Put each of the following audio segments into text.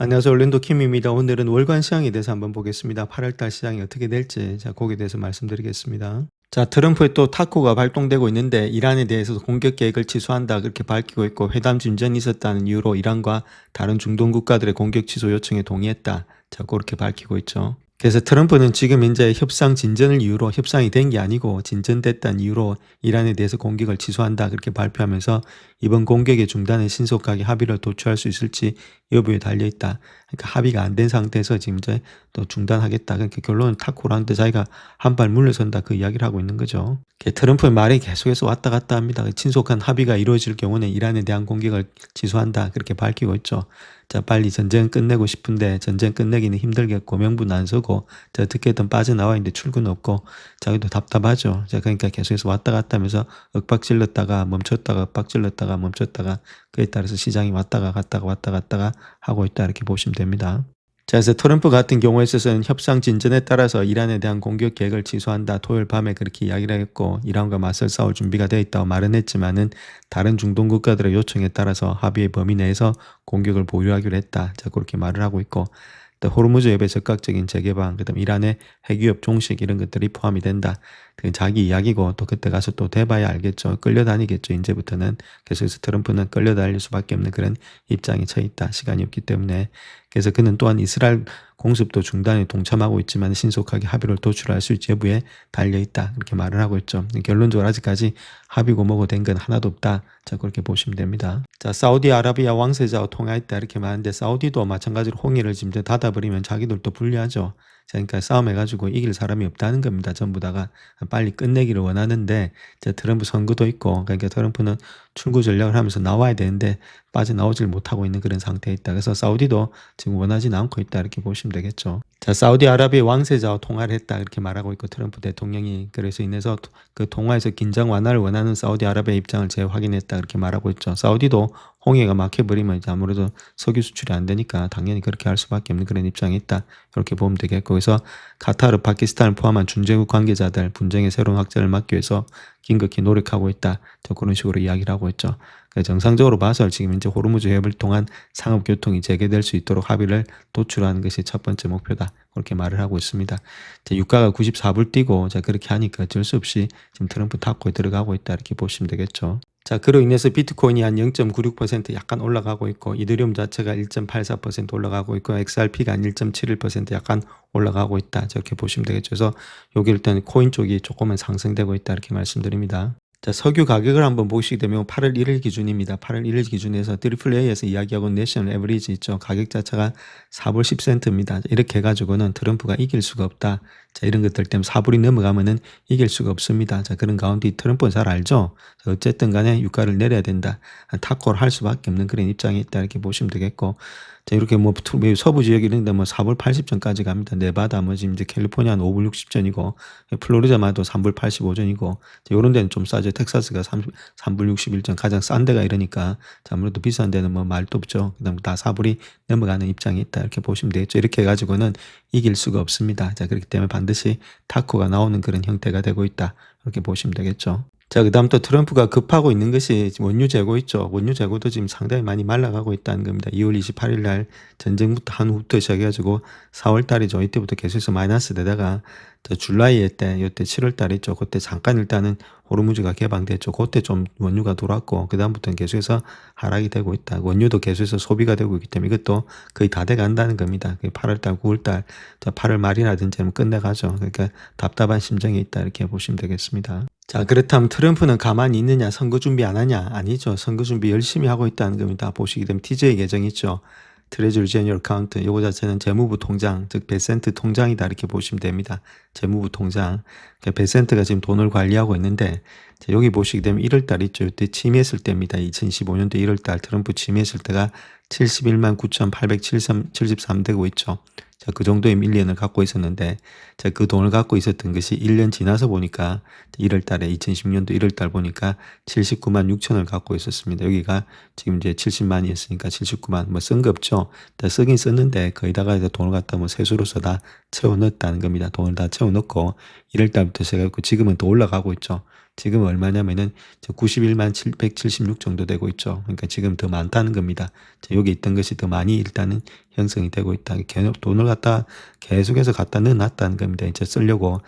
안녕하세요. orlando 킴입니다. 오늘은 월간 시장에 대해서 한번 보겠습니다. 8월달 시장이 어떻게 될지 거기에 대해서 말씀드리겠습니다. 트럼프의 또 타코가 발동되고 있는데 이란에 대해서도 공격 계획을 취소한다 그렇게 밝히고 있고 회담 진전이 있었다는 이유로 이란과 다른 중동 국가들의 공격 취소 요청에 동의했다. 그렇게 밝히고 있죠. 그래서 트럼프는 지금 이제 협상 진전을 이유로 협상이 된 게 아니고 진전됐다는 이유로 이란에 대해서 공격을 취소한다 그렇게 발표하면서 이번 공격의 중단에 신속하게 합의를 도출할 수 있을지 여부에 달려있다. 그러니까 합의가 안 된 상태에서 지금 이제 또 중단하겠다. 그러니까 결론은 타코라는데 자기가 한 발 물러선다 그 이야기를 하고 있는 거죠. 트럼프의 말이 계속해서 왔다 갔다 합니다. 신속한 합의가 이루어질 경우는 이란에 대한 공격을 취소한다 그렇게 밝히고 있죠. 빨리 전쟁 끝내고 싶은데 전쟁 끝내기는 힘들겠고 명분 안 서고 어떻게든 빠져나와 있는데 출근 없고 자기도 답답하죠. 그러니까 계속해서 왔다 갔다 하면서 윽박질렀다가 멈췄다가 윽박질렀다가 멈췄다가 그에 따라서 시장이 왔다가 갔다가 하고 있다 이렇게 보시면 됩니다. 그래서 트럼프 같은 경우에 있어서는 협상 진전에 따라서 이란에 대한 공격 계획을 취소한다. 토요일 밤에 그렇게 이야기를 했고 이란과 맞설 싸울 준비가 되어 있다고 말은 했지만은 다른 중동 국가들의 요청에 따라서 합의의 범위 내에서 공격을 보유하기로 했다. 그렇게 말을 하고 있고 또 호르무즈 해협의 적극적인 재개방, 그다음 이란의 핵위협 종식 이런 것들이 포함이 된다. 그건 자기 이야기고 또 그때 가서 또 돼봐야 알겠죠. 끌려다니겠죠. 이제부터는 계속해서 트럼프는 끌려다닐 수밖에 없는 그런 입장에 처해 있다. 시간이 없기 때문에. 그래서 그는 또한 이스라엘 공습도 중단에 동참하고 있지만 신속하게 합의를 도출할 수 있지 여부에 달려있다. 그렇게 말을 하고 있죠. 결론적으로 아직까지 합의고 뭐고 된 건 하나도 없다. 그렇게 보시면 됩니다. 사우디아라비아 왕세자와 통화했다. 이렇게 말하는데 사우디도 마찬가지로 홍해를 지금 닫아버리면 자기들도 불리하죠. 그러니까 싸움해가지고 이길 사람이 없다는 겁니다. 전부 다가 빨리 끝내기를 원하는데 트럼프 선거도 있고 그러니까 트럼프는 출구 전략을 하면서 나와야 되는데 빠져나오질 못하고 있는 그런 상태에 있다. 그래서 사우디도 지금 원하지는 않고 있다 이렇게 보시면 되겠죠. 사우디아라비아 왕세자와 통화를 했다 이렇게 말하고 있고 트럼프 대통령이 그래서 인해서 그 통화에서 긴장 완화를 원하는 사우디아라비아 입장을 재확인했다 이렇게 말하고 있죠. 사우디도 홍해가 막혀버리면 이제 아무래도 석유 수출이 안 되니까 당연히 그렇게 할 수밖에 없는 그런 입장이 있다. 이렇게 보면 되겠고 그래서 카타르, 파키스탄을 포함한 중재국 관계자들 분쟁의 새로운 확장을 막기 위해서 긴급히 노력하고 있다. 그런 식으로 이야기를 하고 있죠. 정상적으로 봐서 지금 이제 호르무즈 해협을 통한 상업교통이 재개될 수 있도록 합의를 도출하는 것이 첫 번째 목표다. 그렇게 말을 하고 있습니다. 유가가 94불 뛰고 그렇게 하니까 어쩔 수 없이 지금 트럼프 타코에 들어가고 있다. 이렇게 보시면 되겠죠. 그로 인해서 비트코인이 한 0.96% 약간 올라가고 있고 이더리움 자체가 1.84% 올라가고 있고 XRP가 한 1.71% 약간 올라가고 있다. 저렇게 보시면 되겠죠. 그래서 여기 일단 코인 쪽이 조금은 상승되고 있다. 이렇게 말씀드립니다. 석유 가격을 한번 보시게 되면 8월 1일 기준입니다. 8월 1일 기준에서 트리플A에서 이야기하고 내셔널 에버리지 있죠. 가격 자체가 4불 10센트입니다. 이렇게 해가지고는 트럼프가 이길 수가 없다. 이런 것들 때문에 4불이 넘어가면은 이길 수가 없습니다. 그런 가운데 트럼프는 잘 알죠. 어쨌든 간에 유가를 내려야 된다. 탁구를 할 수밖에 없는 그런 입장이 있다. 이렇게 보시면 되겠고. 이렇게 서부 지역 이런 데 4불 80전까지 갑니다. 네바다 지금 이제 캘리포니아는 5불 60전이고 플로리다마도 3불 85전이고 이런 데는 좀 싸죠. 텍사스가 3불 61전 가장 싼 데가 이러니까 아무래도 비싼 데는 말도 없죠. 그다음 다 4불이 넘어가는 입장이 있다. 이렇게 보시면 되겠죠. 이렇게 해가지고는 이길 수가 없습니다. 그렇기 때문에 반드시 타코가 나오는 그런 형태가 되고 있다. 이렇게 보시면 되겠죠. 그다음 또 트럼프가 급하고 있는 것이 원유 재고 있죠. 원유 재고도 지금 상당히 많이 말라가고 있다는 겁니다. 2월 28일 날 전쟁부터 한 후부터 시작해가지고 4월 달이죠. 이때부터 계속해서 마이너스 되다가 줄라이에 이때 7월 달이죠. 그때 잠깐 일단은 호르무즈가 개방됐죠. 그때 좀 원유가 돌았고 그다음부터는 계속해서 하락이 되고 있다. 원유도 계속해서 소비가 되고 있기 때문에 이것도 거의 다 돼간다는 겁니다. 8월 달, 9월 달, 8월 말이라든지 하면 끝내가죠. 그러니까 답답한 심정이 있다 이렇게 보시면 되겠습니다. 그렇다면 트럼프는 가만히 있느냐, 선거 준비 안 하냐? 아니죠. 선거 준비 열심히 하고 있다는 겁니다. 보시게 되면 TJ 계정 있죠. 트레저리 제너럴 카운트, 요거 자체는 재무부 통장, 즉 베센트 통장이다 이렇게 보시면 됩니다. 재무부 통장. 베센트가 지금 돈을 관리하고 있는데 여기 보시게 되면 1월달 있죠. 이때 취임했을 때입니다. 2015년도 1월달 트럼프 취임했을 때가 71만 9,873되고 있죠. 그 정도의 밀리언을 갖고 있었는데 그 돈을 갖고 있었던 것이 1년 지나서 보니까 1월 달에 2010년도 1월 달 보니까 79만 6천을 갖고 있었습니다. 여기가 지금 이제 70만이었으니까 79만 쓴 거 없죠. 쓰긴 썼는데 거기다가 이제 돈을 갖다 세수로서 다 채워 넣었다는 겁니다. 돈을 다 채워 넣고 1월 달부터 시작해서 지금은 또 올라가고 있죠. 지금 얼마냐면은 91만 776 정도 되고 있죠. 그러니까 지금 더 많다는 겁니다. 여기 있던 것이 더 많이 일단은 형성이 되고 있다. 돈을 갖다 계속해서 갖다 넣어놨다는 겁니다. 이제 쓰려고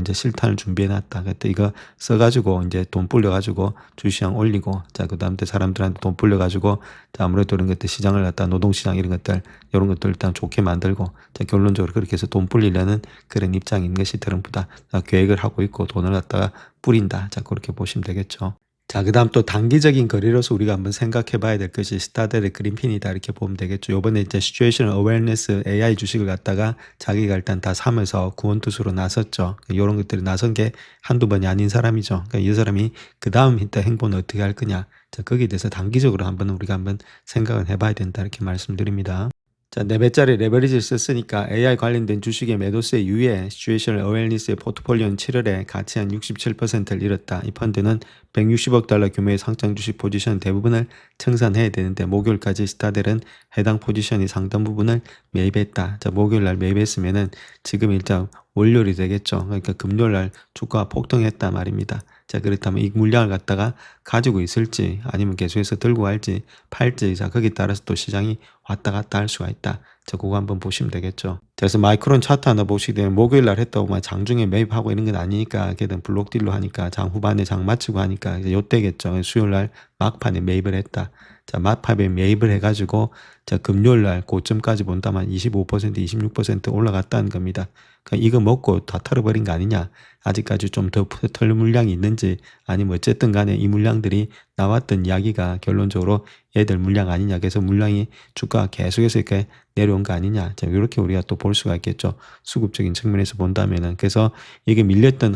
이제 실탄을 준비해놨다. 그때 이거 써가지고 이제 돈 불려가지고 주시장 올리고, 자, 그 다음에 사람들한테 돈 불려가지고, 자, 아무래도 이런 것들 시장을 갖다 노동시장 이런 것들, 이런 것들 일단 좋게 만들고, 자, 결론적으로 그렇게 해서 돈 불리려는 그런 입장인 것이 트럼프다. 자, 계획을 하고 있고 돈을 갖다가 뿌린다. 자, 그렇게 보시면 되겠죠. 자, 그다음 또 단기적인 거래로서 우리가 한번 생각해 봐야 될 것이 스타델의 그린핀이다, 이렇게 보면 되겠죠. 요번에 이제 시츄에이션 어웨어니스 AI 주식을 갖다가 자기가 일단 다 사면서 구원투수로 나섰죠. 요런 것들이 나선 게 한두 번이 아닌 사람이죠. 그러니까 이 사람이 그다음 행보는 어떻게 할 거냐. 자, 거기에 대해서 단기적으로 우리가 한번 생각을 해 봐야 된다, 이렇게 말씀드립니다. 자, 4배짜리 레버리지를 썼으니까 AI 관련된 주식의 매도세 이후에 시츄에이션 어웨어니스의 포트폴리오는 7월에 가치 한 67%를 잃었다. 이 펀드는 160억 달러 규모의 상장 주식 포지션 대부분을 청산해야 되는데, 목요일까지 스타델은 해당 포지션이 상당 부분을 매입했다. 자, 목요일 날 매입했으면은 지금 일단 월요일이 되겠죠. 그러니까 금요일 날 주가가 폭등했다 말입니다. 자, 그렇다면 이 물량을 갖다가 가지고 있을지 아니면 계속해서 들고 갈지 팔지, 자, 거기에 따라서 또 시장이 왔다 갔다 할 수가 있다. 자, 그거 한번 보시면 되겠죠. 그래서 마이크론 차트 하나 보시게 되면 목요일 날 했다고 장중에 매입하고 이런 건 아니니까, 걔든 블록딜로 하니까 장 후반에 장 마치고 하니까 이제 요때겠죠. 수요일 날 막판에 매입을 했다. 자, 막판에 매입을 해가지고, 자, 금요일 날 고점까지 본다면 25%, 26% 올라갔다는 겁니다. 그러니까 이거 먹고 다 털어버린 거 아니냐. 아직까지 좀 더 털 물량이 있는지, 아니면 어쨌든 간에 이 물량들이 나왔던 이야기가 결론적으로 얘들 물량 아니냐. 그래서 물량이 주가가 계속해서 이렇게 내려온 거 아니냐. 자, 이렇게 우리가 또 볼 수가 있겠죠. 수급적인 측면에서 본다면은. 그래서 이게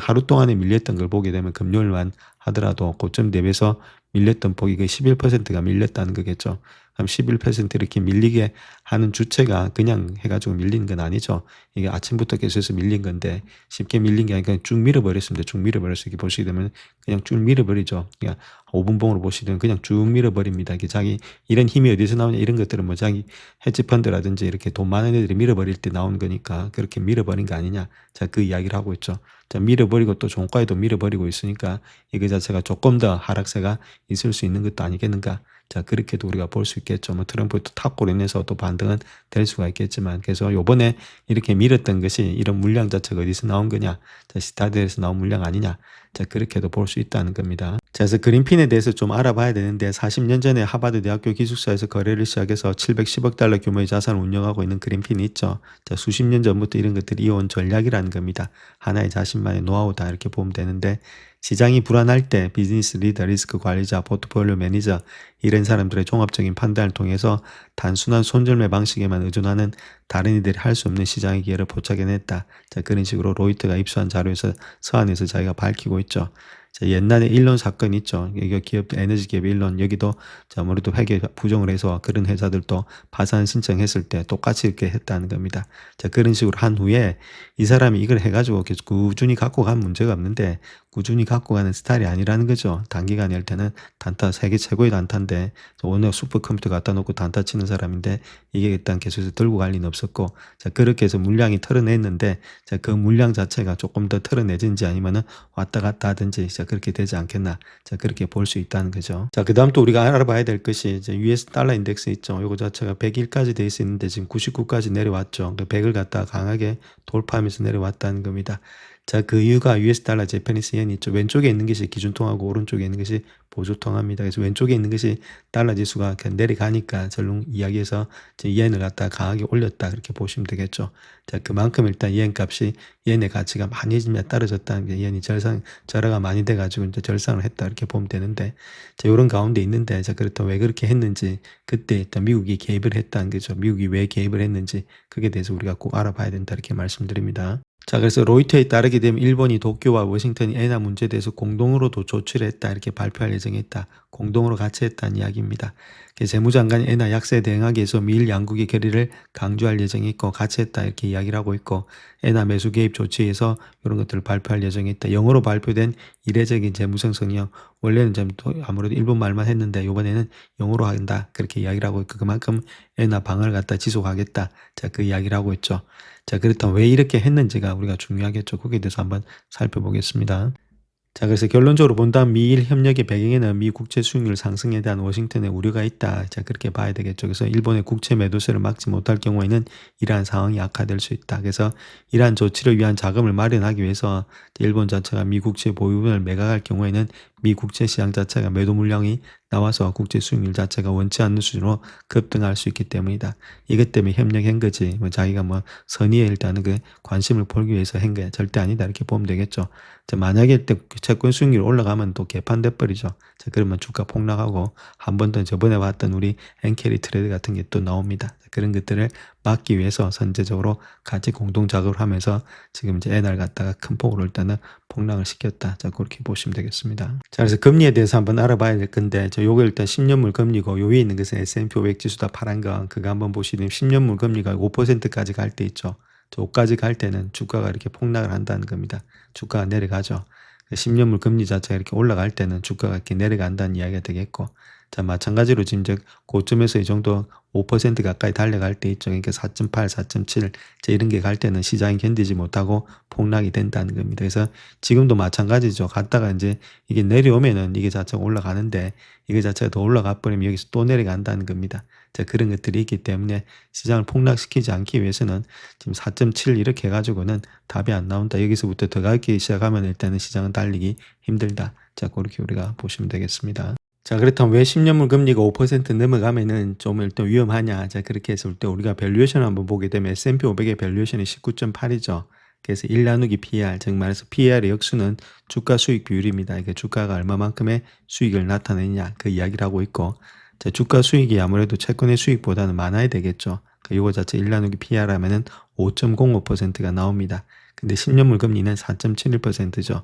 하루 동안에 밀렸던 걸 보게 되면 금요일만 하더라도 고점 대비해서 밀렸던 폭이 그 11%가 밀렸다는 거겠죠. 그럼 11% 이렇게 밀리게 하는 주체가 그냥 해가지고 밀린 건 아니죠. 이게 아침부터 계속해서 밀린 건데, 쉽게 밀린 게 아니라 그냥 쭉 밀어버렸습니다. 쭉 밀어버렸어요. 이렇게 보시게 되면 그냥 쭉 밀어버리죠. 그냥 5분봉으로 보시게 되면 그냥 쭉 밀어버립니다. 이게 자기 이런 힘이 어디서 나오냐, 이런 것들은 뭐 자기 헤지펀드라든지 이렇게 돈 많은 애들이 밀어버릴 때 나온 거니까 그렇게 밀어버린 거 아니냐. 자, 그 이야기를 하고 있죠. 자, 밀어버리고 또 종가에도 밀어버리고 있으니까 이거 자체가 조금 더 하락세가 있을 수 있는 것도 아니겠는가. 자, 그렇게도 우리가 볼 수 있겠죠. 뭐 트럼프의 또 탁구로 인해서 또 반등은 될 수가 있겠지만, 그래서 요번에 이렇게 밀었던 것이 이런 물량 자체가 어디서 나온 거냐. 자, 스타드에서 나온 물량 아니냐. 자, 그렇게도 볼 수 있다는 겁니다. 자, 그래서 그린핀에 대해서 좀 알아봐야 되는데, 40년 전에 하버드 대학교 기숙사에서 거래를 시작해서 710억 달러 규모의 자산을 운영하고 있는 그린핀이 있죠. 자, 수십 년 전부터 이런 것들이 이어온 전략이라는 겁니다. 하나의 자신만의 노하우다, 이렇게 보면 되는데, 시장이 불안할 때 비즈니스 리더, 리스크 관리자, 포트폴리오 매니저, 이런 사람들의 종합적인 판단을 통해서 단순한 손절매 방식에만 의존하는 다른 이들이 할 수 없는 시장의 기회를 포착해냈다. 자, 그런 식으로 로이터가 입수한 자료에서 서한에서 자기가 밝히고 있죠. 자, 옛날에 일론 사건 있죠. 이거 에너지 기업 일론, 여기도 자, 아무래도 회계 부정을 해서 그런 회사들도 파산 신청했을 때 똑같이 이렇게 했다는 겁니다. 자, 그런 식으로 한 후에 이 사람이 이걸 해가지고 계속 꾸준히 갖고 간 문제가 없는데, 꾸준히 갖고 가는 스타일이 아니라는 거죠. 단기간에 할 때는 단타, 세계 최고의 단타인데, 오늘 슈퍼컴퓨터 갖다 놓고 단타 치는 사람인데, 이게 일단 계속해서 들고 갈 리는 없었고, 자, 그렇게 해서 물량이 털어냈는데, 자, 그 물량 자체가 조금 더 털어내든지 아니면은 왔다 갔다 하든지, 자, 그렇게 되지 않겠나. 자, 그렇게 볼 수 있다는 거죠. 자, 그 다음 또 우리가 알아봐야 될 것이 이제 US 달러 인덱스 있죠. 요거 자체가 100일까지 돼 있었는데 지금 99까지 내려왔죠. 그 100을 갖다가 강하게 돌파하면서 내려왔다는 겁니다. 자, 그 이유가 US 달러 재패니스 yen 있죠. 왼쪽에 있는 것이 기준통화고 오른쪽에 있는 것이 보조통화입니다. 그래서 왼쪽에 있는 것이 달러 지수가 그냥 내려가니까 전론 이야기에서 이엔을 갖다가 강하게 올렸다, 그렇게 보시면 되겠죠. 자, 그만큼 일단 이엔 값이, 이엔의 가치가 많이 떨어졌다는 게, 이엔이 절하가 많이 돼가지고 이제 절상을 했다, 이렇게 보면 되는데, 자, 요런 가운데 있는데, 자, 그렇다면 왜 그렇게 했는지, 그때 일단 미국이 개입을 했다는 거죠. 미국이 왜 개입을 했는지, 그게 대해서 우리가 꼭 알아봐야 된다, 이렇게 말씀드립니다. 자, 그래서 로이터에 따르게 되면 일본이 도쿄와 워싱턴이 엔화 문제에 대해서 공동으로도 조치를 했다, 이렇게 발표할 예정이었다. 공동으로 같이 했다는 이야기입니다. 재무장관이 엔화 약세 대응하기 위해서 미일 양국의 결의를 강조할 예정이 있고 같이 했다, 이렇게 이야기를 하고 있고, 엔화 매수 개입 조치에서 이런 것들을 발표할 예정이 있다. 영어로 발표된 이례적인 재무성 성명, 원래는 좀 아무래도 일본 말만 했는데 이번에는 영어로 한다, 그렇게 이야기를 하고 있고, 그만큼 엔화 방어를 갖다 지속하겠다. 자, 그 이야기를 하고 있죠. 자, 그렇다면 왜 이렇게 했는지가 우리가 중요하겠죠. 거기에 대해서 한번 살펴보겠습니다. 자, 그래서 결론적으로 본다면 미일 협력의 배경에는 미 국채 수익률 상승에 대한 워싱턴의 우려가 있다. 자, 그렇게 봐야 되겠죠. 그래서 일본의 국채 매도세를 막지 못할 경우에는 이러한 상황이 악화될 수 있다. 그래서 이러한 조치를 위한 자금을 마련하기 위해서 일본 자체가 미 국채 보유분을 매각할 경우에는 미 국채 시장 자체가 매도 물량이 나와서 국제 수익률 자체가 원치 않는 수준으로 급등할 수 있기 때문이다. 이것 때문에 협력한 거지. 뭐 자기가 뭐 선의에 일단은 그 관심을 보기 위해서 한 거야. 절대 아니다. 이렇게 보면 되겠죠. 자, 만약에 채권 수익률 올라가면 또 개판돼 버리죠. 자, 그러면 주가 폭락하고 한 번 더 저번에 봤던 우리 엔캐리 트레이드 같은 게 또 나옵니다. 자, 그런 것들을 막기 위해서 선제적으로 같이 공동 작업을 하면서 지금 이제 엔화를 갖다가 큰 폭으로 일단은 폭락을 시켰다. 자, 그렇게 보시면 되겠습니다. 자, 그래서 금리에 대해서 한번 알아봐야 될 건데, 요거 일단 10년물 금리고, 요 위에 있는 것은 S&P 500 지수다 파란 거, 그거 한번 보시면 10년물 금리가 5%까지 갈 때 있죠. 저까지 갈 때는 주가가 이렇게 폭락을 한다는 겁니다. 주가가 내려가죠. 10년물 금리 자체가 이렇게 올라갈 때는 주가가 이렇게 내려간다는 이야기가 되겠고, 자, 마찬가지로 지금 이제 고점에서 이 정도 5% 가까이 달려갈 때 있죠. 그러니까 4.8, 4.7, 이런 게 갈 때는 시장이 견디지 못하고 폭락이 된다는 겁니다. 그래서 지금도 마찬가지죠. 갔다가 이제 이게 내려오면은 이게 자체가 올라가는데 이게 자체가 더 올라가 버리면 여기서 또 내려간다는 겁니다. 자, 그런 것들이 있기 때문에 시장을 폭락시키지 않기 위해서는 지금 4.7 이렇게 해가지고는 답이 안 나온다. 여기서부터 더 가기 시작하면 일단은 시장은 달리기 힘들다. 자, 그렇게 우리가 보시면 되겠습니다. 자, 그렇다면 왜 10년물 금리가 5% 넘어가면은 좀 일단 위험하냐. 자, 그렇게 했을 때 우리가 밸류에이션을 한번 보게 되면 S&P 500의 밸류에이션이 19.8이죠. 그래서 1 나누기 PER, 즉 말해서 PER의 역수는 주가 수익 비율입니다. 이게 주가가 얼마만큼의 수익을 나타내냐 그 이야기를 하고 있고, 자, 주가 수익이 아무래도 채권의 수익보다는 많아야 되겠죠. 그러니까 이거 자체 1 나누기 PER 하면은 5.05%가 나옵니다. 근데 10년물 금리는 4.71%죠.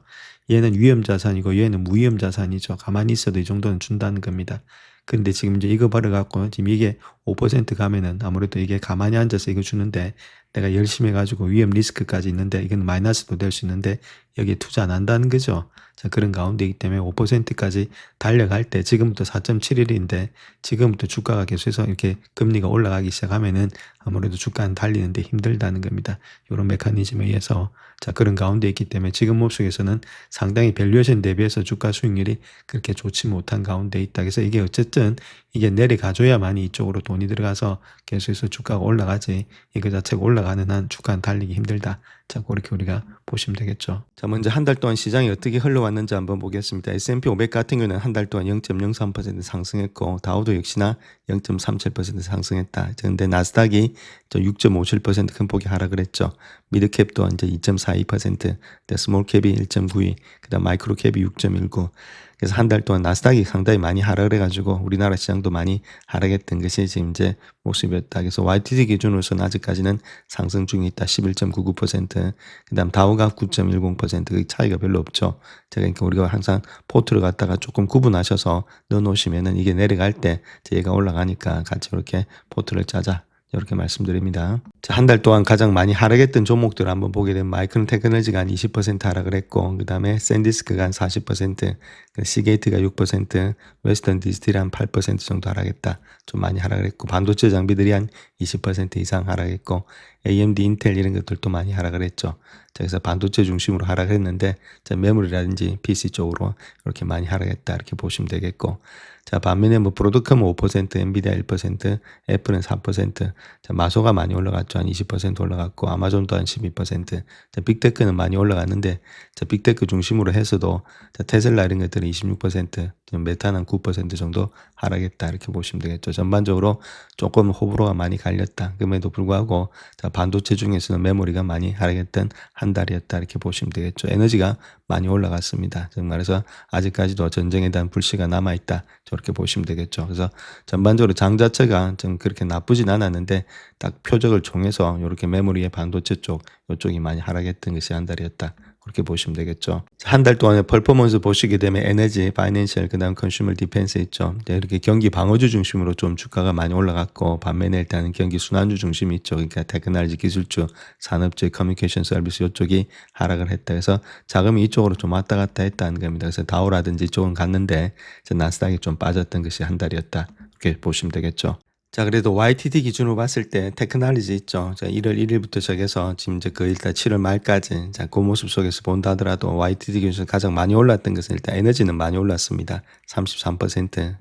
얘는 위험 자산이고 얘는 무위험 자산이죠. 가만히 있어도 이 정도는 준다는 겁니다. 근데 지금 이제 이거 벌어갖고 지금 이게 5% 가면은 아무래도 이게 가만히 앉아서 이거 주는데 내가 열심히 해가지고 위험 리스크까지 있는데 이건 마이너스도 될 수 있는데 여기에 투자 안 한다는 거죠. 자, 그런 가운데이기 때문에 5%까지 달려갈 때 지금부터 4.71인데 지금부터 주가가 계속해서 이렇게 금리가 올라가기 시작하면은 아무래도 주가는 달리는데 힘들다는 겁니다. 이런 메커니즘에 의해서. 자, 그런 가운데 있기 때문에 지금 모습에서는 상당히 밸류에이션 대비해서 주가 수익률이 그렇게 좋지 못한 가운데 있다. 그래서 이게 어쨌든 이게 내려가줘야만이 이쪽으로 돈이 들어가서 계속해서 주가가 올라가지 이거 자체가 올라가는 한 주가는 달리기 힘들다. 자, 그렇게 우리가 보시면 되겠죠. 자, 먼저 한 달 동안 시장이 어떻게 흘러왔는지 한번 보겠습니다. S&P 500 같은 경우는 한 달 동안 0.03% 상승했고 다우도 역시나 0.37% 상승했다. 그런데 나스닥이 6.57% 큰 폭이 하락을 했죠. 미드캡도 이제 2.42%, 스몰캡이 1.92, 그다음 마이크로캡이 6.19. 그래서 한 달 동안 나스닥이 상당히 많이 하락을 해가지고 우리나라 시장도 많이 하락했던 것이 지금 이제 모습이었다. 그래서 YTD 기준으로서는 아직까지는 상승 중에 있다. 11.99%. 그다음 다우가 9.10%. 그 차이가 별로 없죠. 그러니까 우리가 항상 포트를 갖다가 조금 구분하셔서 넣어놓으시면은 이게 내려갈 때 얘가 올라가니까 같이 이렇게 포트를 짜자. 이렇게 말씀드립니다. 자, 한 달 동안 가장 많이 하락했던 종목들을 한번 보게 되면 마이크론 테크놀로지가 한 20% 하락을 했고, 그 다음에 샌디스크가 한 40%, 시게이트가 6%, 웨스턴 디지털이 한 8% 정도 하락했다. 좀 많이 하락을 했고, 반도체 장비들이 한 20% 이상 하락했고, AMD, 인텔 이런 것들도 많이 하락을 했죠. 자, 그래서 반도체 중심으로 하락을 했는데, 자, 메모리라든지 PC 쪽으로 이렇게 많이 하락했다. 이렇게 보시면 되겠고, 자, 반면에 뭐 브로드컴은 5%, 엔비디아 1%, 애플은 4%, 자, 마소가 많이 올라갔죠. 한 20% 올라갔고, 아마존도 한 12%, 자, 빅테크는 많이 올라갔는데, 자, 빅테크 중심으로 해서도, 자, 테슬라 이런 것들은 26%, 메타는 9% 정도 하락했다. 이렇게 보시면 되겠죠. 전반적으로 조금 호불호가 많이 갈렸다. 그럼에도 불구하고, 자, 반도체 중에서는 메모리가 많이 하락했던 한 달이었다. 이렇게 보시면 되겠죠. 에너지가 많이 올라갔습니다. 즉 말해서 아직까지도 전쟁에 대한 불씨가 남아있다. 저렇게 보시면 되겠죠. 그래서 전반적으로 장 자체가 좀 그렇게 나쁘진 않았는데 딱 표적을 통해서 이렇게 메모리의 반도체 쪽 이쪽이 많이 하락했던 것이 한 달이었다. 그렇게 보시면 되겠죠. 한 달 동안의 퍼포먼스 보시게 되면 에너지, 파이낸셜, 그다음 컨슈머 디펜스 있죠. 이렇게 경기 방어주 중심으로 좀 주가가 많이 올라갔고 반면에 일단은 경기 순환주 중심이 있죠. 그러니까 테크놀로지 기술주, 산업주, 커뮤니케이션 서비스 이쪽이 하락을 했다. 그래서 자금이 이쪽으로 좀 왔다 갔다 했다는 겁니다. 그래서 다우라든지 이쪽은 갔는데 나스닥이 좀 빠졌던 것이 한 달이었다. 이렇게 보시면 되겠죠. 자, 그래도 YTD 기준으로 봤을 때 테크놀로지 있죠. 자, 1월 1일부터 시작해서 지금 이제 그 일단 7월 말까지 자, 그 모습 속에서 본다 하더라도 YTD 기준에서 가장 많이 올랐던 것은 일단 에너지는 많이 올랐습니다. 33%.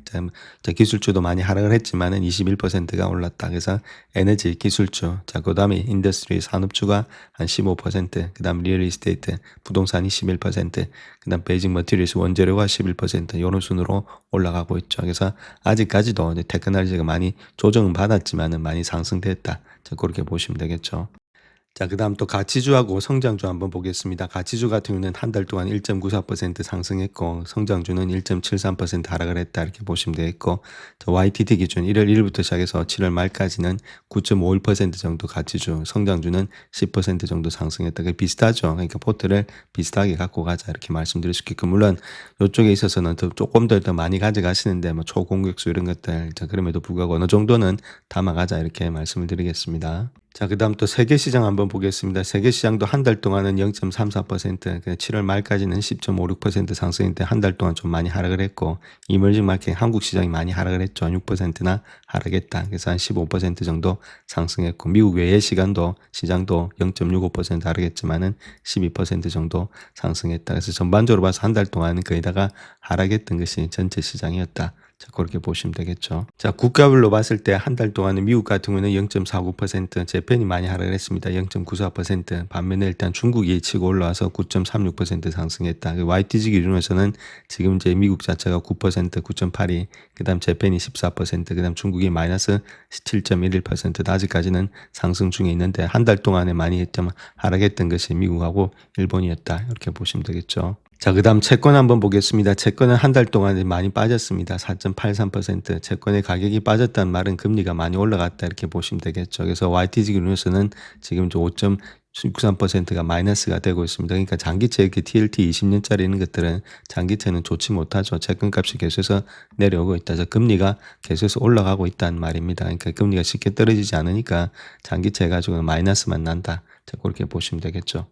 자, 기술주도 많이 하락을 했지만은 21%가 올랐다. 그래서 에너지 기술주. 자, 그다음에 인더스트리 산업주가 한 15%, 그다음 리얼 이스테이트 부동산이 11%, 그다음 베이징 머티리얼스 원재료가 11% 이런 순으로 올라가고 있죠. 그래서 아직까지도 이제 테크놀로지가 많이 조정은 받았지만은 많이 상승됐다. 자, 그렇게 보시면 되겠죠. 자, 그다음 또 가치주하고 성장주 한번 보겠습니다. 가치주 같은 경우는 한 달 동안 1.94% 상승했고 성장주는 1.73% 하락을 했다. 이렇게 보시면 되겠고 YTD 기준 1월 1일부터 시작해서 7월 말까지는 9.51% 정도 가치주, 성장주는 10% 정도 상승했다. 그게 비슷하죠. 그러니까 포트를 비슷하게 갖고 가자 이렇게 말씀드릴 수 있겠고 물론 이쪽에 있어서는 조금 더 많이 가져가시는데 뭐 초공격수 이런 것들 자, 그럼에도 불구하고 어느 정도는 담아가자 이렇게 말씀을 드리겠습니다. 자, 그다음 또 세계 시장 한번 보겠습니다. 세계 시장도 한 달 동안은 0.34%, 7월 말까지는 10.56% 상승인데 한 달 동안 좀 많이 하락을 했고 이머징 마켓 한국 시장이 많이 하락을 했죠. 6%나 하락했다. 그래서 한 15% 정도 상승했고 미국 외의 시장도 0.65% 하락했지만은 12% 정도 상승했다. 그래서 전반적으로 봐서 한 달 동안은 거의 다가 하락했던 것이 전체 시장이었다. 자, 그렇게 보시면 되겠죠. 자, 국가별로 봤을 때 한 달 동안은 미국 같은 경우는 0.49%, 재팬이 많이 하락을 했습니다. 0.94%. 반면에 일단 중국이 치고 올라와서 9.36% 상승했다. YTG 기준에서는 지금 이제 미국 자체가 9%, 9.82, 그다음 재팬이 14%, 그다음 중국이 마이너스 7.11%. 아직까지는 상승 중에 있는데 한 달 동안에 많이 하락했던 것이 미국하고 일본이었다. 이렇게 보시면 되겠죠. 자, 그다음 채권 한번 보겠습니다. 채권은 한 달 동안 많이 빠졌습니다. 4.83%. 채권의 가격이 빠졌다는 말은 금리가 많이 올라갔다 이렇게 보시면 되겠죠. 그래서 YTG 기준에서는 지금 5.63%가 마이너스가 되고 있습니다. 그러니까 장기채 이렇게 TLT 20년짜리 있는 것들은 장기채는 좋지 못하죠. 채권값이 계속해서 내려오고 있다. 그래서 금리가 계속해서 올라가고 있다는 말입니다. 그러니까 금리가 쉽게 떨어지지 않으니까 장기채 가지고는 마이너스만 난다. 자, 그렇게 보시면 되겠죠.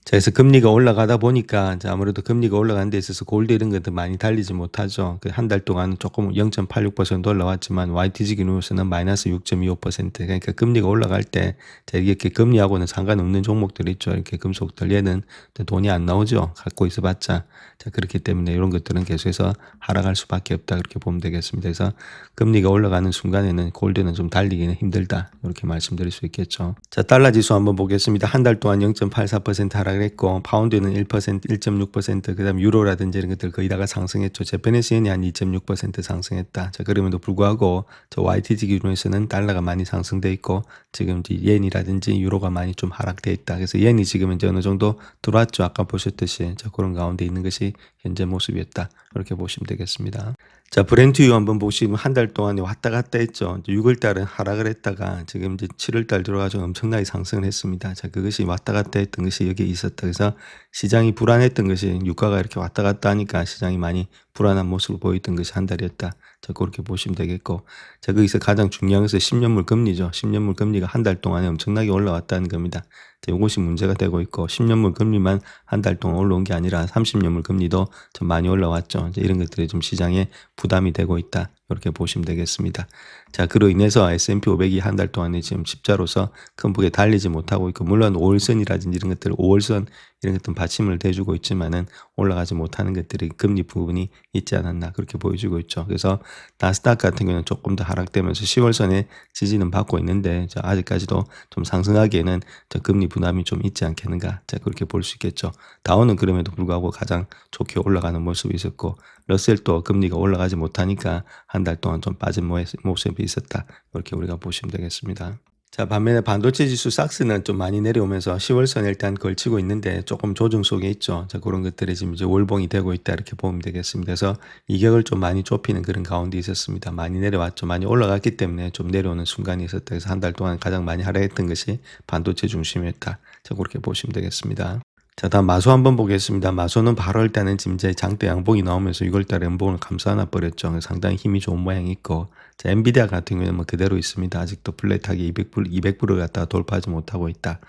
자, 그래서 금리가 올라가다 보니까 아무래도 금리가 올라가는 데 있어서 골드 이런 것들 많이 달리지 못하죠. 그 한 달 동안 조금 0.86% 올라왔지만 YTG 기준으로서는 마이너스 6.25%. 그러니까 금리가 올라갈 때 이렇게 금리하고는 상관없는 종목들 있죠. 이렇게 금속들 얘는 돈이 안 나오죠. 갖고 있어봤자. 자, 그렇기 때문에 이런 것들은 계속해서 하락할 수밖에 없다. 그렇게 보면 되겠습니다. 그래서 금리가 올라가는 순간에는 골드는 좀 달리기는 힘들다. 이렇게 말씀드릴 수 있겠죠. 자, 달러 지수 한번 보겠습니다. 한 달 동안 0.84% 하락 했고 파운드는 1%, 1.6%, 그다음 유로라든지 이런 것들 거의 다가 상승했죠. 재패니스엔이 한 2.6% 상승했다. 자, 그럼에도 불구하고 저 YTG 기준에서는 달러가 많이 상승돼 있고 지금 이제 옌이라든지 유로가 많이 좀 하락돼 있다. 그래서 옌이 지금 이제 어느 정도 들어왔죠. 아까 보셨듯이 자, 그런 가운데 있는 것이 현재 모습이었다. 이렇게 보시면 되겠습니다. 자, 브렌트유 한번 보시면 한 달 동안에 왔다 갔다 했죠. 6월 달은 하락을 했다가 지금 이제 7월 달 들어가서 엄청나게 상승을 했습니다. 자, 그것이 왔다 갔다 했던 것이 여기에 있었다. 그래서 시장이 불안했던 것이 유가가 이렇게 왔다 갔다 하니까 시장이 많이 불안한 모습을 보였던 것이 한 달이었다. 자, 그렇게 보시면 되겠고. 자, 거기서 가장 중요한 것은 10년물 금리죠. 10년물 금리가 한 달 동안에 엄청나게 올라왔다는 겁니다. 자, 이것이 문제가 되고 있고 10년물 금리만 한 달 동안 올라온 게 아니라 30년물 금리도 좀 많이 올라왔죠. 이제 이런 것들이 좀 시장에 부담이 되고 있다. 이렇게 보시면 되겠습니다. 자, 그로 인해서 S&P 500이 한 달 동안에 지금 십자로서 큰 폭에 달리지 못하고 있고 물론 5월선이라든지 이런 것들 5월선 이런 것들 받침을 대주고 있지만은 올라가지 못하는 것들이 금리 부분이 있지 않았나 그렇게 보여주고 있죠. 그래서 나스닥 같은 경우는 조금 더 하락되면서 10월선에 지지는 받고 있는데 아직까지도 좀 상승하기에는 저 금리 부담이 좀 있지 않겠는가 자, 그렇게 볼 수 있겠죠. 다우는 그럼에도 불구하고 가장 좋게 올라가는 모습이 있었고 러셀도 금리가 올라가지 못하니까 한 달 동안 좀 빠진 모습이 있었다. 이렇게 우리가 보시면 되겠습니다. 자, 반면에 반도체 지수 삭스는 좀 많이 내려오면서 10월선에 일단 걸치고 있는데 조금 조정 속에 있죠. 자, 그런 것들이 지금 이제 월봉이 되고 있다 이렇게 보면 되겠습니다. 그래서 이격을 좀 많이 좁히는 그런 가운데 있었습니다. 많이 내려왔죠. 많이 올라갔기 때문에 좀 내려오는 순간이 있었다. 그래서 한 달 동안 가장 많이 하락했던 것이 반도체 중심이었다. 자, 그렇게 보시면 되겠습니다. 자, 다음 마소 한번 보겠습니다. 마소는 8월 달은 지금 이제 장대 양봉이 나오면서 6월 달에 연봉을 감소하나 버렸죠. 상당히 힘이 좋은 모양이 있고, 자, 엔비디아 같은 경우는 뭐 그대로 있습니다. 아직도 플랫하게 200불을 갖다가 돌파하지 못하고 있다.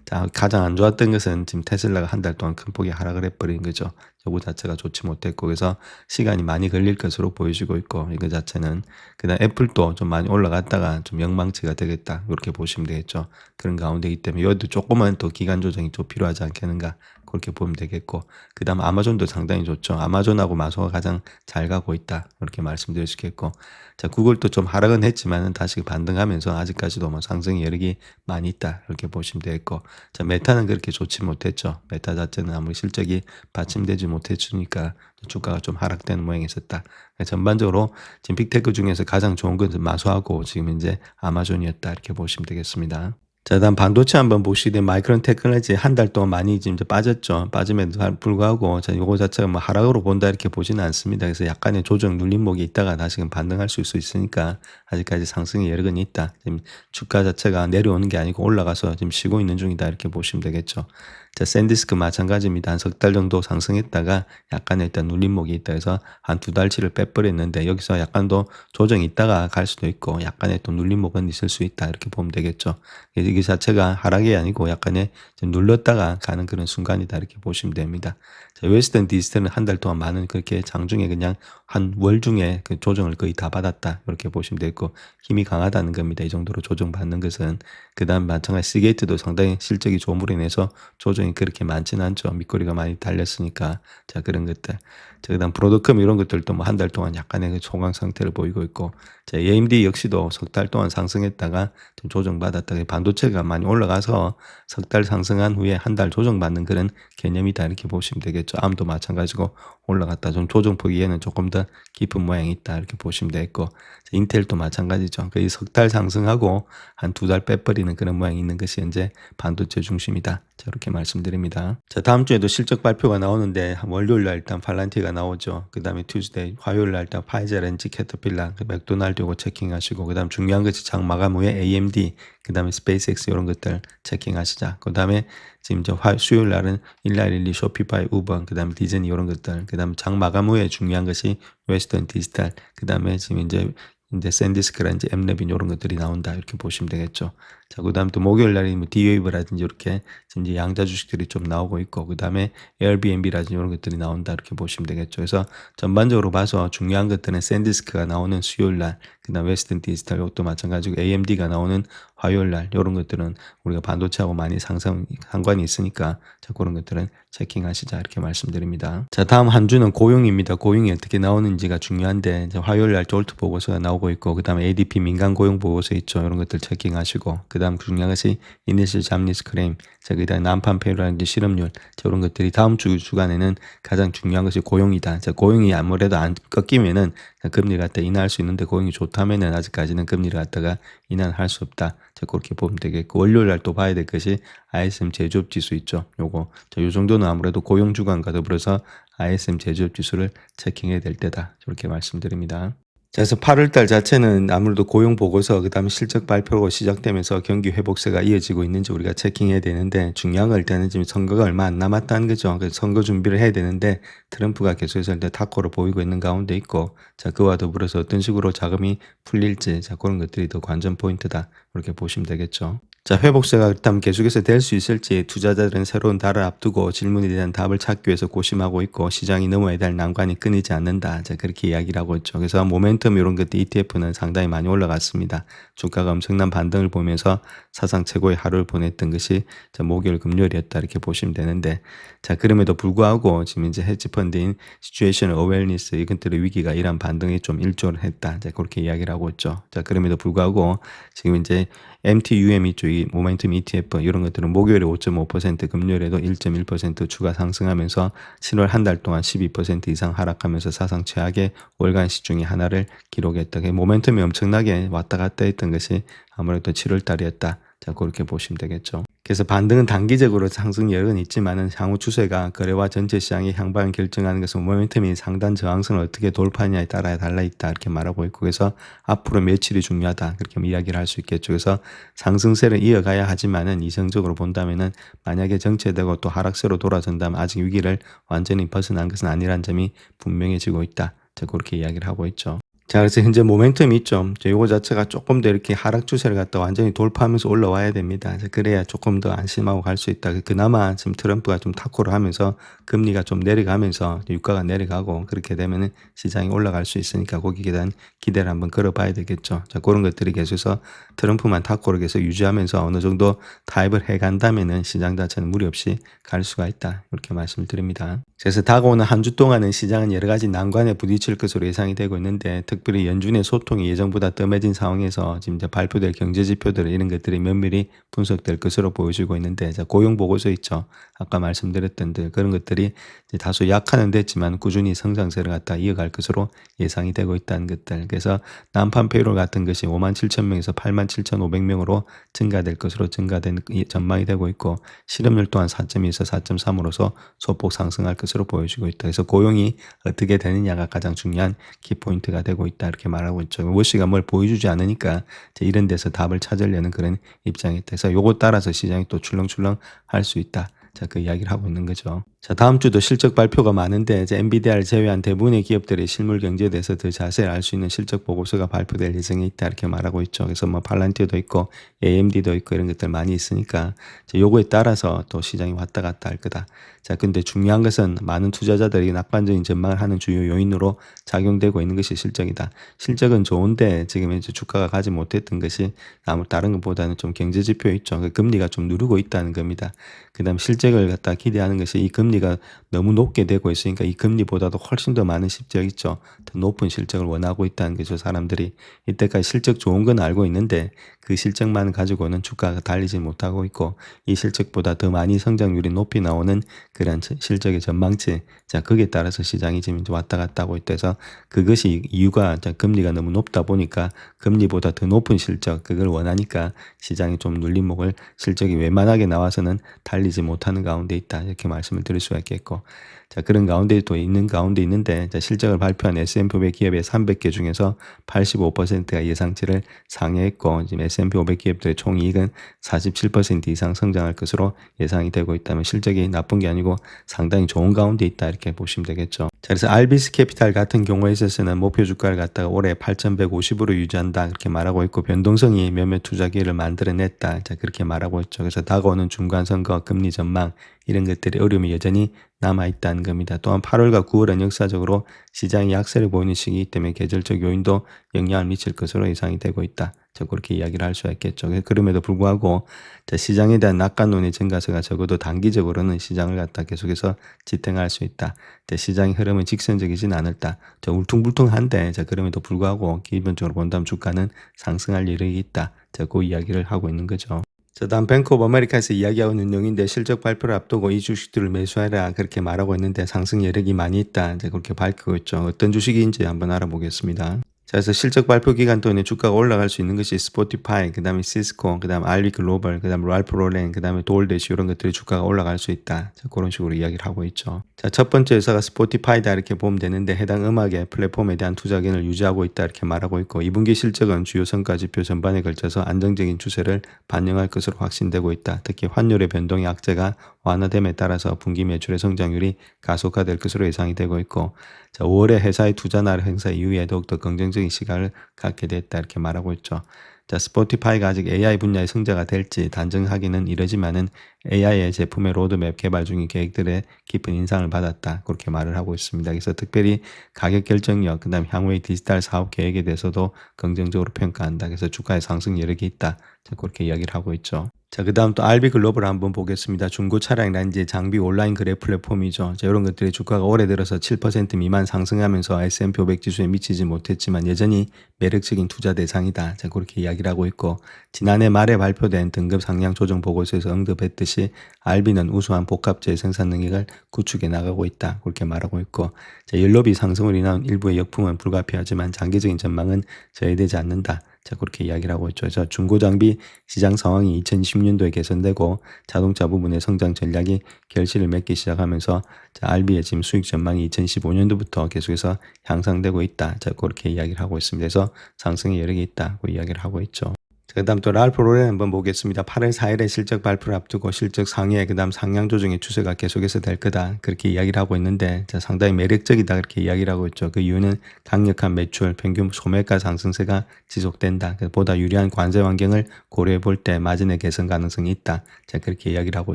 자, 가장 안 좋았던 것은 지금 테슬라가 한 달 동안 큰 폭의 하락을 해버린 거죠. 요거 자체가 좋지 못했고, 그래서 시간이 많이 걸릴 것으로 보여지고 있고, 이거 자체는. 그 다음 애플도 좀 많이 올라갔다가 좀 영망치가 되겠다, 이렇게 보시면 되겠죠. 그런 가운데이기 때문에 여기도 조금만 더 기간 조정이 좀 필요하지 않겠는가, 그렇게 보면 되겠고, 그 다음 아마존도 상당히 좋죠. 아마존하고 마소가 가장 잘 가고 있다, 이렇게 말씀드릴 수 있겠고, 자, 구글도 좀 하락은 했지만은 다시 반등하면서 아직까지도 뭐 상승의 여력이 많이 있다, 이렇게 보시면 되겠고, 자, 메타는 그렇게 좋지 못했죠. 메타 자체는 아무리 실적이 받침되지 못해주니까 주가가 좀 하락되는 모양이 있었다. 전반적으로 지금 빅테크 중에서 가장 좋은 것은 마소하고 지금 이제 아마존이었다, 이렇게 보시면 되겠습니다. 자, 다음 반도체 한번 보시게 되면 마이크론 테크놀로지 한 달 동안 많이 지금 이제 빠졌죠. 빠짐에도 불구하고 자, 요거 자체가 뭐 하락으로 본다 이렇게 보지는 않습니다. 그래서 약간의 조정 눌림목이 있다가 다시금 반등할 수 있으니까 아직까지 상승의 여력은 있다. 지금 주가 자체가 내려오는 게 아니고 올라가서 지금 쉬고 있는 중이다, 이렇게 보시면 되겠죠. 자, 샌디스크 마찬가지입니다. 한 석 달 정도 상승했다가 약간의 일단 눌림목이 있다 해서 한 2달치를 빼버렸는데 여기서 약간 더 조정이 있다가 갈 수도 있고 약간의 또 눌림목은 있을 수 있다, 이렇게 보면 되겠죠. 이게 자체가 하락이 아니고 약간의 눌렀다가 가는 그런 순간이다, 이렇게 보시면 됩니다. 자, 웨스턴 디지털은 한 달 동안 많은 그렇게 장중에 그냥 한 월 중에 그 조정을 거의 다 받았다, 이렇게 보시면 되고 힘이 강하다는 겁니다. 이 정도로 조정받는 것은. 그 다음 마찬가지 시게이트도 상당히 실적이 좋음으로 인해서 조정이 그렇게 많지는 않죠. 밑거리가 많이 달렸으니까. 자, 그런 것들. 자, 그 다음 브로드컴 이런 것들도 뭐 한 달 동안 약간의 그 소강 상태를 보이고 있고, 자, AMD 역시도 석 달 동안 상승했다가 좀 조정받았다. 반도체가 많이 올라가서 석 달 상승한 후에 한 달 조정받는 그런 개념이다, 이렇게 보시면 되겠죠. 암도 마찬가지고 올라갔다 좀 조정폭이에는 조금 더 깊은 모양이 있다, 이렇게 보시면 되겠고, 인텔도 마찬가지죠. 거의 석 달 상승하고 한 2달 빼버리는 그런 모양이 있는 것이 현재 반도체 중심이다, 저렇게 말씀드립니다. 자, 다음 주에도 실적 발표가 나오는데 월요일날 일단 팔란티가 나오죠. 그 다음에 투스데이 화요일날 일단 파이저렌지 캐터필라 맥도날드 요거 체킹하시고, 그 다음 중요한 것이 장 마감 후에 AMD 그 다음에 스페이스X 이런 것들 체킹하시자. 그 다음에 지금 수요일 날은 일라일리 쇼피파이 우버 그 다음에 디즈니 이런 것들, 그 다음에 장 마감 후에 중요한 것이 웨스턴 디지털, 그 다음에 지금 이제 샌디스크라든지 엠랩인 이런 것들이 나온다, 이렇게 보시면 되겠죠. 자, 그 다음 또 목요일 날이 뭐 디웨이브라든지 이렇게 지금 이제 양자 주식들이 좀 나오고 있고, 그 다음에 에어비앤비라든지 이런 것들이 나온다, 이렇게 보시면 되겠죠. 그래서 전반적으로 봐서 중요한 것들은 샌디스크가 나오는 수요일 날, 그 다음 웨스턴 디지털 이것도 마찬가지고 AMD가 나오는 화요일 날, 이런 것들은 우리가 반도체하고 많이 상관이 있으니까 자, 그런 것들은 체킹하시자, 이렇게 말씀드립니다. 자, 다음 한 주는 고용입니다. 고용이 어떻게 나오는지가 중요한데 이제 화요일 날 졸트 보고서가 나오고 있고, 그 다음에 ADP 민간 고용 보고서 있죠. 이런 것들 체킹하시고, 그 다음 중요한 것이 이니셜 잡니스 클레임, 자, 그 다음에 난판 페이로라든지 실업률, 이런 것들이 다음 주간에는 가장 중요한 것이 고용이다. 자, 고용이 아무래도 안 꺾이면은 금리를 갖다 인하할 수 있는데 고용이 좋다면은 아직까지는 금리를 갖다가 인하할 수 없다. 자, 그렇게 보면 되겠고, 월요일 날 또 봐야 될 것이 ISM 제조업 지수 있죠. 요거. 자, 요 정도는 아무래도 고용 주간과 더불어서 ISM 제조업 지수를 체킹해야 될 때다, 저렇게 말씀드립니다. 자, 그래서 8월 달 자체는 아무래도 고용 보고서 그다음에 실적 발표가 시작되면서 경기 회복세가 이어지고 있는지 우리가 체킹해야 되는데, 중요한 걸 때는 지금 선거가 얼마 안 남았다는 거죠. 그래서 선거 준비를 해야 되는데 트럼프가 계속해서 일단 타코를 보이고 있는 가운데 있고, 자, 그와 더불어서 어떤 식으로 자금이 풀릴지, 자, 그런 것들이 더 관전 포인트다, 이렇게 보시면 되겠죠. 자, 회복세가 일단 계속해서 될 수 있을지 투자자들은 새로운 달을 앞두고 질문에 대한 답을 찾기 위해서 고심하고 있고, 시장이 넘어야 될 난관이 끊이지 않는다. 자, 그렇게 이야기를 하고 있죠. 그래서 모멘텀 이런 것들 ETF는 상당히 많이 올라갔습니다. 주가가 엄청난 반등을 보면서 사상 최고의 하루를 보냈던 것이 목요일 금요일이었다, 이렇게 보시면 되는데, 자, 그럼에도 불구하고 지금 이제 헤지펀드인 시츄에이션 어웨어니스 이것들의 위기가 이런 반등에 좀 일조를 했다. 자, 그렇게 이야기를 하고 있죠. 자, 그럼에도 불구하고 지금 이제 MTUM 이쪽이 모멘텀 ETF 이런 것들은 목요일에 5.5%, 금요일에도 1.1% 추가 상승하면서 7월 한 달 동안 12% 이상 하락하면서 사상 최악의 월간 시중의 하나를 기록했다. 모멘텀이 엄청나게 왔다 갔다 했던 것이 아무래도 7월 달이었다. 자, 그렇게 보시면 되겠죠. 그래서 반등은 단기적으로 상승 여력은 있지만은 향후 추세가 거래와 전체 시장의 향방을 결정하는 것은 모멘텀이 상단 저항선을 어떻게 돌파하냐에 따라 달라 있다, 이렇게 말하고 있고, 그래서 앞으로 며칠이 중요하다, 그렇게 이야기를 할 수 있겠죠. 그래서 상승세를 이어가야 하지만은 이성적으로 본다면은 만약에 정체되고 또 하락세로 돌아선다면 아직 위기를 완전히 벗어난 것은 아니란 점이 분명해지고 있다. 자, 그렇게 이야기를 하고 있죠. 자, 그래서 현재 모멘텀이 있죠. 요거 자체가 조금 더 이렇게 하락 추세를 갖다 완전히 돌파하면서 올라와야 됩니다. 그래야 조금 더 안심하고 갈 수 있다. 그나마 지금 트럼프가 좀 탁구를 하면서 금리가 좀 내려가면서 유가가 내려가고 그렇게 되면은 시장이 올라갈 수 있으니까 거기에 대한 기대를 한번 걸어봐야 되겠죠. 자, 그런 것들이 계속해서 트럼프만 탁구를 계속 유지하면서 어느 정도 타입을 해간다면은 시장 자체는 무리 없이 갈 수가 있다. 이렇게 말씀을 드립니다. 그래서 다가오는 한 주 동안은 시장은 여러 가지 난관에 부딪힐 것으로 예상이 되고 있는데, 특별히 연준의 소통이 예정보다 뜸해진 상황에서 지금 이제 발표될 경제 지표들 이런 것들이 면밀히 분석될 것으로 보여지고 있는데, 자, 고용 보고서 있죠. 아까 말씀드렸던 그런 것들이 이제 다소 약화는 됐지만 꾸준히 성장세를 갖다 이어갈 것으로 예상이 되고 있다는 것들. 그래서 난판 페이롤 같은 것이 57,000명에서 87,500명으로 증가될 것으로 증가된 전망이 되고 있고, 실업률 또한 4.2에서 4.3으로서 소폭 상승할 것으로 보여지고 있다. 그래서 고용이 어떻게 되느냐가 가장 중요한 키포인트가 되고 있다. 이렇게 말하고 있죠. 워시가 뭘 보여주지 않으니까 이제 이런 데서 답을 찾으려는 그런 입장이 돼서 요거 따라서 시장이 또 출렁출렁 할 수 있다. 자, 그 이야기를 하고 있는 거죠. 자, 다음 주도 실적 발표가 많은데 이제 엔비디아를 제외한 대부분의 기업들의 실물 경제에 대해서 더 자세히 알 수 있는 실적 보고서가 발표될 예정에 있다. 이렇게 말하고 있죠. 그래서 뭐 팔란티어도 있고 AMD도 있고 이런 것들 많이 있으니까 이제 요거에 따라서 또 시장이 왔다 갔다 할 거다. 자, 근데 중요한 것은 많은 투자자들이 낙관적인 전망을 하는 주요 요인으로 작용되고 있는 것이 실적이다. 실적은 좋은데 지금 이제 주가가 가지 못했던 것이 아무 다른 것보다는 좀 경제 지표 있죠. 그 금리가 좀 누르고 있다는 겁니다. 그다음 실적을 갖다 기대하는 것이 이 금리가 너무 높게 되고 있으니까 이 금리보다도 훨씬 더 많은 실적 있죠. 더 높은 실적을 원하고 있다는 거죠. 사람들이 이때까지 실적 좋은 건 알고 있는데 그 실적만 가지고는 주가가 달리지 못하고 있고, 이 실적보다 더 많이 성장률이 높이 나오는 그런 실적의 전망치, 자, 거기에 따라서 시장이 지금 왔다 갔다 하고 있대서 그것이 이유가 금리가 너무 높다 보니까 금리보다 더 높은 실적 그걸 원하니까 시장이 좀 눌림목을 실적이 웬만하게 나와서는 달리지 못하는 가운데 있다. 이렇게 말씀을 드릴 수가 있겠고, 자, 그런 가운데 또 있는 가운데 있는데, 자, 실적을 발표한 S&P 500 기업의 300개 중에서 85%가 예상치를 상회했고, 지금 S&P 500 기업들의 총이익은 47% 이상 성장할 것으로 예상이 되고 있다면 실적이 나쁜 게 아니고 상당히 좋은 가운데 있다. 이렇게 보시면 되겠죠. 자, 그래서 알비스 캐피탈 같은 경우에 있어서는 목표 주가를 갖다가 올해 8,150으로 유지한다. 그렇게 말하고 있고, 변동성이 몇몇 투자 기회를 만들어냈다. 자, 그렇게 말하고 있죠. 그래서 다가오는 중간선거, 금리 전망 이런 것들이 어려움이 여전히 남아있다는 겁니다. 또한 8월과 9월은 역사적으로 시장이 약세를 보이는 시기이기 때문에 계절적 요인도 영향을 미칠 것으로 예상이 되고 있다. 자, 그렇게 이야기를 할 수가 있겠죠. 그럼에도 불구하고 자, 시장에 대한 낙관론의 증가세가 적어도 단기적으로는 시장을 갖다 계속해서 지탱할 수 있다. 자, 시장의 흐름은 직선적이진 않을다. 자, 울퉁불퉁한데 자, 그럼에도 불구하고 기본적으로 본다면 주가는 상승할 여력이 있다. 자, 그 이야기를 하고 있는 거죠. 자, 다음 뱅크 오브 아메리카에서 이야기하고 있는 내용인데, 실적 발표를 앞두고 이 주식들을 매수하라 그렇게 말하고 있는데 상승 여력이 많이 있다. 이제 그렇게 밝히고 있죠. 어떤 주식인지 한번 알아보겠습니다. 자, 그래서 실적 발표 기간 동안에 주가가 올라갈 수 있는 것이 스포티파이, 그 다음에 시스코, 그 다음 알비 글로벌, 그 다음 랄프 로렌, 그 다음에 도올대시 이런 것들이 주가가 올라갈 수 있다. 자, 그런 식으로 이야기를 하고 있죠. 자, 첫 번째 회사가 스포티파이다 이렇게 보면 되는데, 해당 음악의 플랫폼에 대한 투자 의견을 유지하고 있다 이렇게 말하고 있고, 2분기 실적은 주요 성과 지표 전반에 걸쳐서 안정적인 추세를 반영할 것으로 확신되고 있다. 특히 환율의 변동의 악재가 완화됨에 따라서 분기 매출의 성장률이 가속화될 것으로 예상이 되고 있고, 자, 5월에 회사의 투자 날 행사 이후에 더욱더 긍정적인 시각을 갖게 됐다 이렇게 말하고 있죠. 자, 스포티파이가 아직 AI 분야의 성자가 될지 단정하기는 이러지만은 AI의 제품의 로드맵 개발 중인 계획들에 깊은 인상을 받았다. 그렇게 말을 하고 있습니다. 그래서 특별히 가격 결정력, 그다음 향후의 디지털 사업 계획에 대해서도 긍정적으로 평가한다. 그래서 주가의 상승 여력이 있다. 자, 그렇게 이야기를 하고 있죠. 자, 그 다음 또 RB 글로벌 한번 보겠습니다. 중고 차량 란지 장비 온라인 거래 플랫폼이죠. 자, 이런 것들이 주가가 올해 들어서 7% 미만 상승하면서 S&P 500 지수에 미치지 못했지만 여전히 매력적인 투자 대상이다. 자, 그렇게 이야기를 하고 있고, 지난해 말에 발표된 등급 상향 조정 보고서에서 언급했듯이 RB는 우수한 복합재 생산 능력을 구축해 나가고 있다. 그렇게 말하고 있고, 자, 연료비 상승으로 인한 일부의 역풍은 불가피하지만 장기적인 전망은 저해되지 않는다. 자, 그렇게 이야기를 하고 있죠. 자, 중고장비 시장 상황이 2020년도에 개선되고 자동차 부분의 성장 전략이 결실을 맺기 시작하면서 자, RB의 지금 수익 전망이 2015년도부터 계속해서 향상되고 있다. 자, 그렇게 이야기를 하고 있습니다. 그래서 상승의 여력이 있다. 그 이야기를 하고 있죠. 그다음 또 랄프 로렌 한번 보겠습니다. 8월 4일에 실적 발표를 앞두고 실적 상회, 그다음 상향 조정의 추세가 계속해서 될 거다. 그렇게 이야기를 하고 있는데, 자, 상당히 매력적이다. 그렇게 이야기를 하고 있죠. 그 이유는 강력한 매출, 평균 소매가 상승세가 지속된다. 그래서 보다 유리한 관세 환경을 고려해 볼 때 마진의 개선 가능성이 있다. 자, 그렇게 이야기를 하고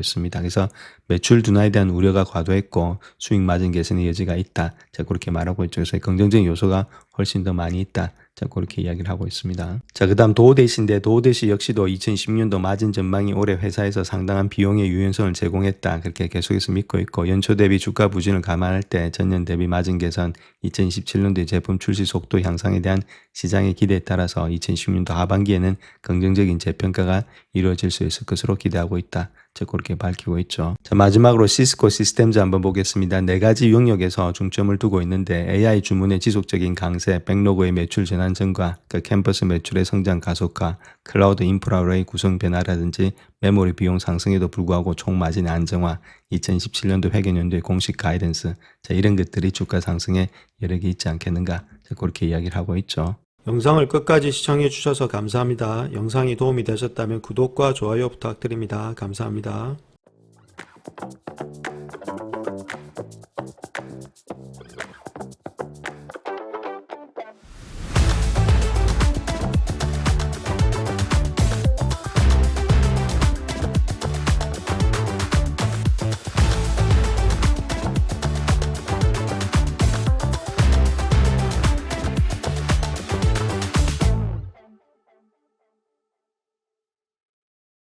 있습니다. 그래서 매출 둔화에 대한 우려가 과도했고 수익 마진 개선의 여지가 있다. 자, 그렇게 말하고 있죠. 그래서 긍정적인 요소가 훨씬 더 많이 있다. 자, 그렇게 이야기를 하고 있습니다. 자, 그 다음 도우데시인데, 도우데시 역시도 2010년도 마진 전망이 올해 회사에서 상당한 비용의 유연성을 제공했다. 그렇게 계속해서 믿고 있고, 연초 대비 주가 부진을 감안할 때 전년 대비 마진 개선, 2027년도의 제품 출시 속도 향상에 대한 시장의 기대에 따라서 2016년도 하반기에는 긍정적인 재평가가 이루어질 수 있을 것으로 기대하고 있다. 자, 그렇게 밝히고 있죠. 자, 마지막으로 시스코 시스템즈 한번 보겠습니다. 4가지 영역에서 중점을 두고 있는데, AI 주문의 지속적인 강세, 백로그의 매출 전환 증가, 그 캠퍼스 매출의 성장 가속화, 클라우드 인프라의 구성 변화라든지 메모리 비용 상승에도 불구하고 총 마진의 안정화, 2017년도 회계연도의 공식 가이던스, 자, 이런 것들이 주가 상승에 여력이 있지 않겠는가. 자, 그렇게 이야기를 하고 있죠. 영상을 끝까지 시청해 주셔서 감사합니다. 영상이 도움이 되셨다면 구독과 좋아요 부탁드립니다. 감사합니다.